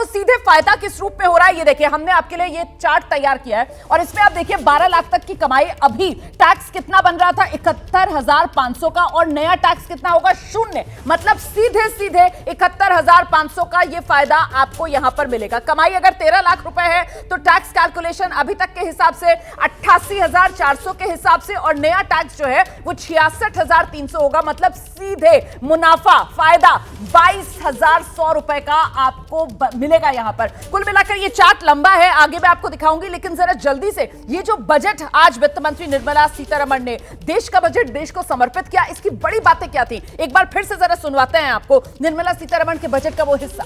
वो सीधे फायदा किस रूप में हो रहा है ये देखिए, हमने आपके लिए ये चार्ट तैयार किया है और इसमें आप देखिए 12 लाख तक की कमाई, अभी टैक्स कितना बन रहा था 71,500 का और नया टैक्स कितना होगा 0, मतलब सीधे सीधे 71,500 का ये फायदा आपको यहां पर मिलेगा। कमाई अगर 13 लाख रुपए है तो टैक्स कैलकुलेशन अभी तक के हिसाब से 88,400 के हिसाब से और नया टैक्स जो है वो 66,300 होगा, मतलब सीधे मुनाफा फायदा 22,100 रुपए का आपको मिलेगा यहां पर। कुल मिलाकर ये चार्ट लंबा है, आगे मैं आपको दिखाऊंगी, लेकिन जरा जल्दी से ये जो बजट आज वित्त मंत्री निर्मला सीतारमण ने देश का बजट देश को समर्पित किया, इसकी बड़ी बातें क्या थी, एक बार फिर से जरा सुनवाते हैं आपको निर्मला सीतारमण के बजट का वो हिस्सा।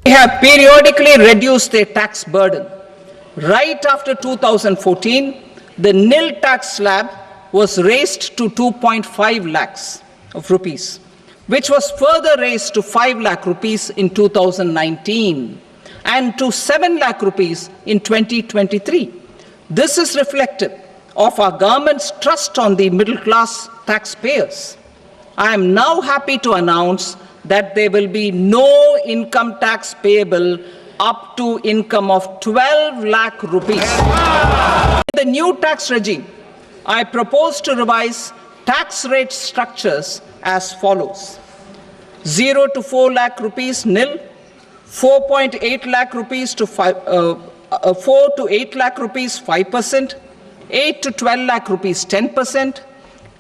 We have periodically reduced their tax burden. Right after 2014, the nil tax slab was raised to 2.5 lakhs of rupees, which was further raised to 5 lakh rupees in 2019 and to 7 lakh rupees in 2023. This is reflective of our government's trust on the middle class taxpayers. I am now happy to announce that there will be no income tax payable up to income of 12 lakh rupees. In the new tax regime, I propose to revise tax rate structures as follows: 0 to 4 lakh rupees nil, 4.8 lakh rupees to 4 to 8 lakh rupees 5%, 8 to 12 lakh rupees 10%,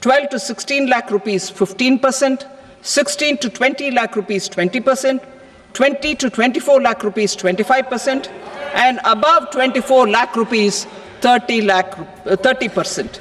12 to 16 lakh rupees 15%, 16 to 20 lakh rupees 20%, 20 to 24 lakh rupees 25%, and above 24 lakh rupees 30%.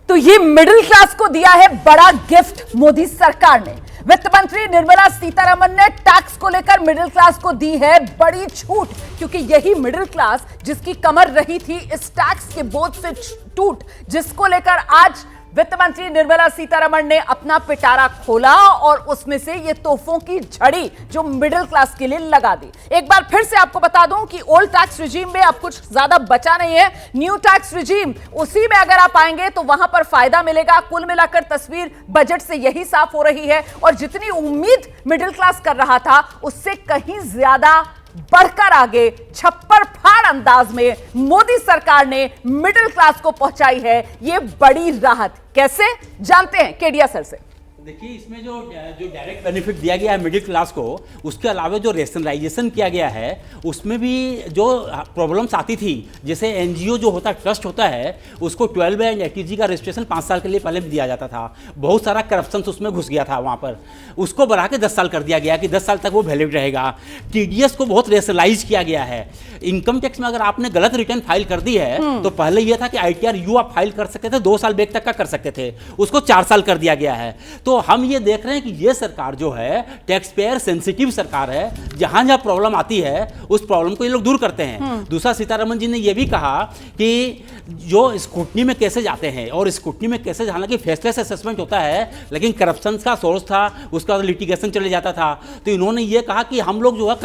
तो ये middle class को दिया है बड़ा gift Modi सरकार ने। वित्त मंत्री निर्मला सीतारमण ने टैक्स को लेकर मिडिल क्लास को दी है बड़ी छूट, क्योंकि यही मिडिल क्लास जिसकी कमर रही थी इस टैक्स के बोझ से टूट, जिसको लेकर आज वित्त मंत्री निर्मला सीतारमण ने अपना पिटारा खोला और उसमें से ये तोहफों की झड़ी जो मिडिल क्लास के लिए लगा दी। एक बार फिर से आपको बता दूं कि ओल्ड टैक्स रिजीम में अब कुछ ज्यादा बचा नहीं है, न्यू टैक्स रिजीम उसी में अगर आप आएंगे तो वहां पर फायदा मिलेगा। कुल मिलाकर तस्वीर बजट से यही साफ हो रही है और जितनी उम्मीद मिडिल क्लास कर रहा था उससे कहीं ज्यादा बढ़कर आगे छप्पर फाड़ अंदाज में मोदी सरकार ने मिडिल क्लास को पहुंचाई है ये बड़ी राहत। कैसे, जानते हैं केडिया सर से। देखिए, इसमें जो डायरेक्ट बेनिफिट दिया गया है मिडिल क्लास को, उसके अलावा जो रेशनलाइजेशन किया गया है उसमें भी जो प्रॉब्लम्स आती थी, जैसे एनजीओ जो होता है, ट्रस्ट होता है, उसको 12 एंड 80G का रजिस्ट्रेशन 5 साल के लिए पहले भी दिया जाता था। बहुत सारा करप्शन उसमें घुस गया था वहाँ पर, उसको बढ़ा के 10 साल कर दिया गया कि 10 साल तक वो वैलिड रहेगा। TDS को बहुत रेशनलाइज किया गया है। इनकम टैक्स में अगर आपने गलत रिटर्न फाइल कर दी है तो पहले यह था कि ITR यू आप फाइल कर सकते थे, 2 साल बैक तक का कर सकते थे, उसको 4 साल कर दिया गया है। तो हम ये देख रहे हैं कि ये सरकार जो है टैक्स पेयर सेंसिटिव सरकार है, जहां जहां प्रॉब्लम आती है उस प्रॉब्लम को ये लोग दूर करते हैं। दूसरा, सीतारमण जी ने ये भी कहा कि जो स्क्रूटनी में केसेज आते हैं और स्क्रूटनी में केसेज हालांकि फेसलेस असेसमेंट होता है लेकिन करप्शन का सोर्स था, उसका लिटिगेशन चले जाता था, तो इन्होंने ये कहा कि हम लोग जो है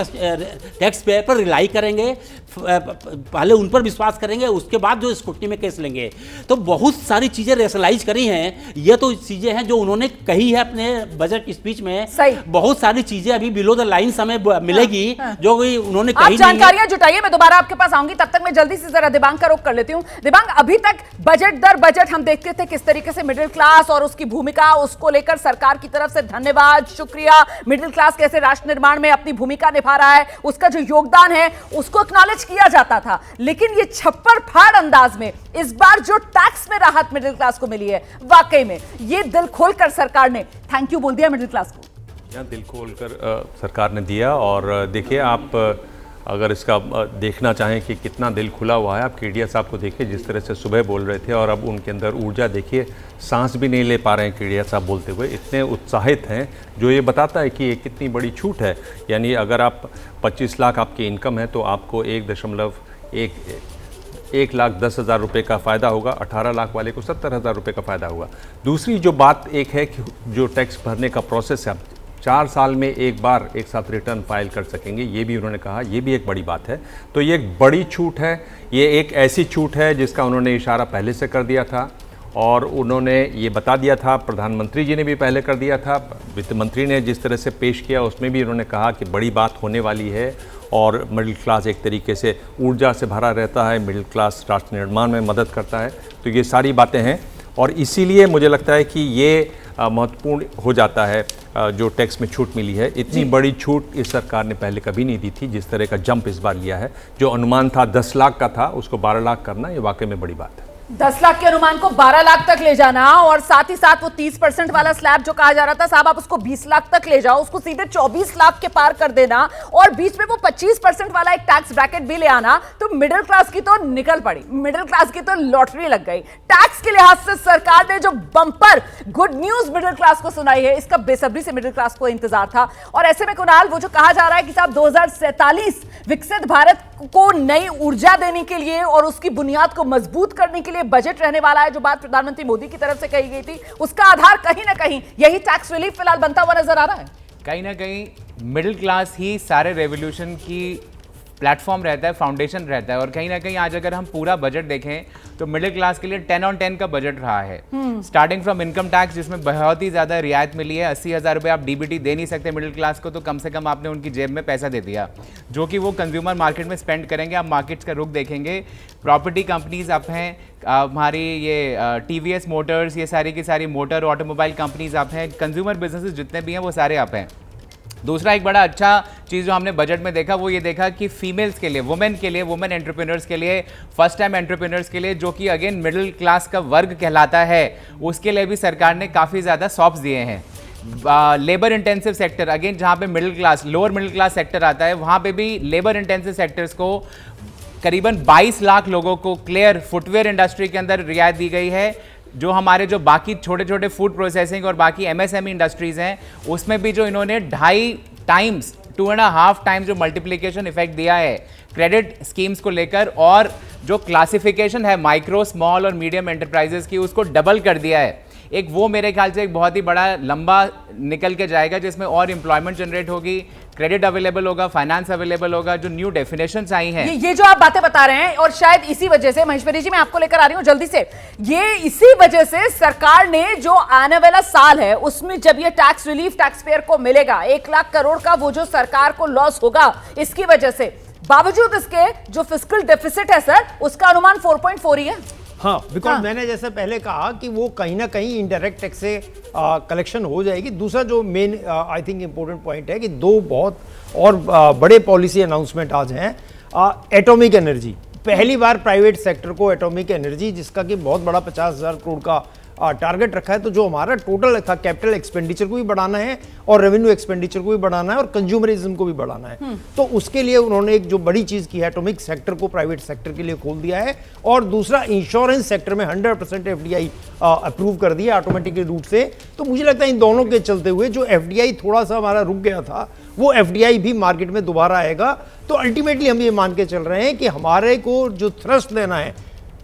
टैक्स पेयर पर रिलाई करेंगे, पहले उन पर विश्वास करेंगे, उसके बाद जो स्क्रूटनी में केस लेंगे। तो बहुत सारी चीजें रेशनलाइज करी हैं। ये तो चीजें हैं जो उन्होंने कही है अपने बजट स्पीच में। बहुत सारी चीजें अभी बिलो द लाइन हमें मिलेगी जो उन्होंने कही। जानकारियां जुटाइए, मैं दोबारा आपके पास आऊंगी, तब तक मैं जल्दी से जरा दिबांग का रुख कर लेती हूं। दिबांग, अभी तक बजट दर बजट हम देखते थे किस तरीके से मिडिल क्लास और उसकी भूमिका, उसको लेकर सरकार की तरफ से धन्यवाद, शुक्रिया, मिडिल क्लास कैसे राष्ट्र निर्माण में अपनी भूमिका निभा रहा है, उसका जो योगदान है उसको एक्नॉलेज किया जाता था। लेकिन ये छप्पर फाड़ अंदाज में इस बार जो टैक्स में राहत मिडिल क्लास को मिली है, वाकई में ये दिल खोलकर सरकार ने थैंक यू बोल दिया मिडिल क्लास को। दिल खोलकर सरकार ने दिया। और देखिए, आप अगर इसका देखना चाहें कि कितना दिल खुला हुआ है, आप केडिया साहब को देखिए, जिस तरह से सुबह बोल रहे थे और अब उनके अंदर ऊर्जा देखिए, सांस भी नहीं ले पा रहे हैं केडिया साहब बोलते हुए, इतने उत्साहित हैं, जो ये बताता है कि ये कितनी बड़ी छूट है। यानी अगर आप 25 लाख आपकी इनकम है तो आपको 1,10,000 रुपये का फ़ायदा होगा, 18 लाख वाले को 70,000 रुपये का फ़ायदा होगा। दूसरी जो बात एक है कि जो टैक्स भरने का प्रोसेस है, 4 साल में एक बार एक साथ रिटर्न फाइल कर सकेंगे, ये भी उन्होंने कहा, ये भी एक बड़ी बात है। तो ये एक बड़ी छूट है, ये एक ऐसी छूट है जिसका उन्होंने इशारा पहले से कर दिया था और उन्होंने ये बता दिया था, प्रधानमंत्री जी ने भी पहले कर दिया था, वित्त मंत्री ने जिस तरह से पेश किया उसमें भी उन्होंने कहा कि बड़ी बात होने वाली है और मिडिल क्लास एक तरीके से ऊर्जा से भरा रहता है, मिडिल क्लास राष्ट्र निर्माण में मदद करता है। तो ये सारी बातें हैं और इसीलिए मुझे लगता है कि ये महत्वपूर्ण हो जाता है जो टैक्स में छूट मिली है। इतनी बड़ी छूट इस सरकार ने पहले कभी नहीं दी थी, जिस तरह का जंप इस बार लिया है। जो अनुमान था 10 लाख का था, उसको 12 लाख करना ये वाकई में बड़ी बात है। 10 लाख के अनुमान को 12 लाख तक ले जाना और साथ ही साथ वो 30% वाला स्लैब जो कहा जा रहा था, साहब आप उसको 20 लाख तक ले जाओ, उसको सीधे 24 लाख के पार कर देना और बीच में वो 25% वाला एक टैक्स ब्रैकेट भी ले आना, तो मिडिल क्लास की तो निकल पड़ी, मिडिल क्लास की तो लॉटरी लग गई। टैक्स के लिहाज से सरकार ने जो bumper good news middle class को सुनाई है, इसका बेसब्री से मिडिल क्लास को इंतजार था। और ऐसे में कुणाल, वो जो कहा जा रहा है कि साहब 2047 विकसित भारत को नई ऊर्जा देने के लिए और उसकी बुनियाद को मजबूत करने के लिए बजट रहने वाला है, जो बात प्रधानमंत्री मोदी की तरफ से कही गई थी, उसका आधार कहीं ना कहीं यही टैक्स रिलीफ फिलहाल बनता हुआ नजर आ रहा है। कहीं ना कहीं मिडिल क्लास ही सारे रेवोल्यूशन की प्लेटफॉर्म रहता है, फाउंडेशन रहता है। और कहीं ना कहीं आज अगर हम पूरा बजट देखें तो मिडिल क्लास के लिए 10 on 10 का बजट रहा है। स्टार्टिंग फ्रॉम इनकम टैक्स, जिसमें बहुत ही ज़्यादा रियायत मिली है। 80,000 रुपये आप डीबीटी दे नहीं सकते मिडिल क्लास को, तो कम से कम आपने उनकी जेब में पैसा दे दिया, जो कि वो कंज्यूमर मार्केट में स्पेंड करेंगे। आप मार्केट्स का रुख देखेंगे, प्रॉपर्टी कंपनीज आप हैं, हमारी ये TVS मोटर्स, ये सारी की सारी मोटर ऑटोमोबाइल कंपनीज आप हैं, कंज्यूमर बिजनेसेस जितने भी हैं वो सारे आप हैं। दूसरा एक बड़ा अच्छा चीज़ जो हमने बजट में देखा, वो ये देखा कि फीमेल्स के लिए, वुमेन एंटरप्रेन्योर्स के लिए, फर्स्ट टाइम एंटरप्रेन्योर्स के लिए, जो कि अगेन मिडिल क्लास का वर्ग कहलाता है, उसके लिए भी सरकार ने काफ़ी ज़्यादा सॉफ्ट दिए हैं। लेबर इंटेंसिव सेक्टर, अगेन जहाँ पे middle class, lower middle class sector आता है, वहाँ पे भी लेबर इंटेंसिव सेक्टर्स को करीबन 22 लाख लोगों को क्लियर फुटवेयर इंडस्ट्री के अंदर रियायत दी गई है। जो हमारे जो बाकी छोटे छोटे फूड प्रोसेसिंग और बाकी MSME इंडस्ट्रीज़ हैं, उसमें भी जो इन्होंने 2.5 टाइम्स जो मल्टीप्लिकेशन इफेक्ट दिया है क्रेडिट स्कीम्स को लेकर, और जो क्लासिफिकेशन है माइक्रो, स्मॉल और मीडियम एंटरप्राइजेस की, उसको डबल कर दिया है। एक वो मेरे ख्याल से एक बहुत ही बड़ा लंबा निकल के जाएगा, जिसमें और एम्प्लॉयमेंट जनरेट होगी, क्रेडिट अवेलेबल होगा, फाइनेंस अवेलेबल होगा, जो न्यू डेफिनेशंस आई हैं। ये जो आप बातें बता रहे हैं, और शायद इसी वजह से, महेश्वरी जी मैं आपको लेकर आ रही हूं जल्दी से, ये इसी वजह से सरकार ने जो आने वाला साल है उसमें जब ये टैक्स रिलीफ टैक्स पेयर को मिलेगा 1 लाख करोड़ का, वो जो सरकार को लॉस होगा इसकी वजह से, बावजूद इसके जो फिस्कल डेफिसिट है सर, उसका अनुमान 4.4 ही है। हाँ, बिकॉज मैंने जैसे पहले कहा कि वो कहीं ना कहीं इनडायरेक्ट टैक्स से कलेक्शन हो जाएगी। दूसरा जो main I think important point है कि 2 बहुत और बड़े पॉलिसी अनाउंसमेंट आज हैं। एटॉमिक एनर्जी, पहली बार प्राइवेट सेक्टर को एटॉमिक एनर्जी, जिसका कि बहुत बड़ा 50,000 करोड़ का टारगेट रखा है, तो जो हमारा टोटल था कैपिटल एक्सपेंडिचर को भी बढ़ाना है और रेवेन्यू एक्सपेंडिचर को भी बढ़ाना है और कंज्यूमरिज्म को भी बढ़ाना है, तो उसके लिए उन्होंने एक जो बड़ी चीज की है, एटॉमिक सेक्टर को प्राइवेट सेक्टर के लिए खोल दिया है। और दूसरा, इंश्योरेंस सेक्टर में 100% FDI अप्रूव कर दिया ऑटोमेटिक रूट से। तो मुझे लगता है इन दोनों के चलते हुए जो FDI थोड़ा सा हमारा रुक गया था, वो FDI भी मार्केट में दोबारा आएगा। तो अल्टीमेटली हम ये मान के चल रहे हैं कि हमारे को जो थ्रस्ट देना है,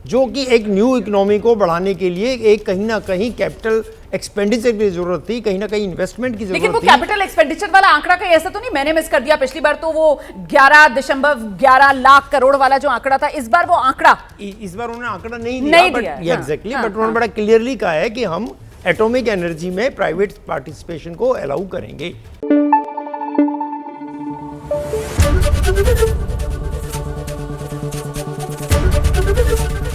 जो कि एक न्यू इकोनॉमी को बढ़ाने के लिए एक कहीं ना कहीं कैपिटल एक्सपेंडिचर की जरूरत थी, कहीं ना कहीं इन्वेस्टमेंट की जरूरत थी। लेकिन वो कैपिटल एक्सपेंडिचर वाला आंकड़ा कहीं ऐसा तो नहीं, मैंने मिस कर दिया, पिछली बार तो वो 11.11 लाख करोड़ वाला जो आंकड़ा था, इस बार वो आंकड़ा, इस बार उन्होंने आंकड़ा नहीं दिया, एग्जैक्टली, बट उन्होंने बड़ा क्लियरली कहा है कि हम एटॉमिक एनर्जी में प्राइवेट पार्टिसिपेशन को अलाउ करेंगे।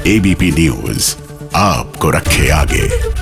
ABP न्यूज आपको रखे आगे।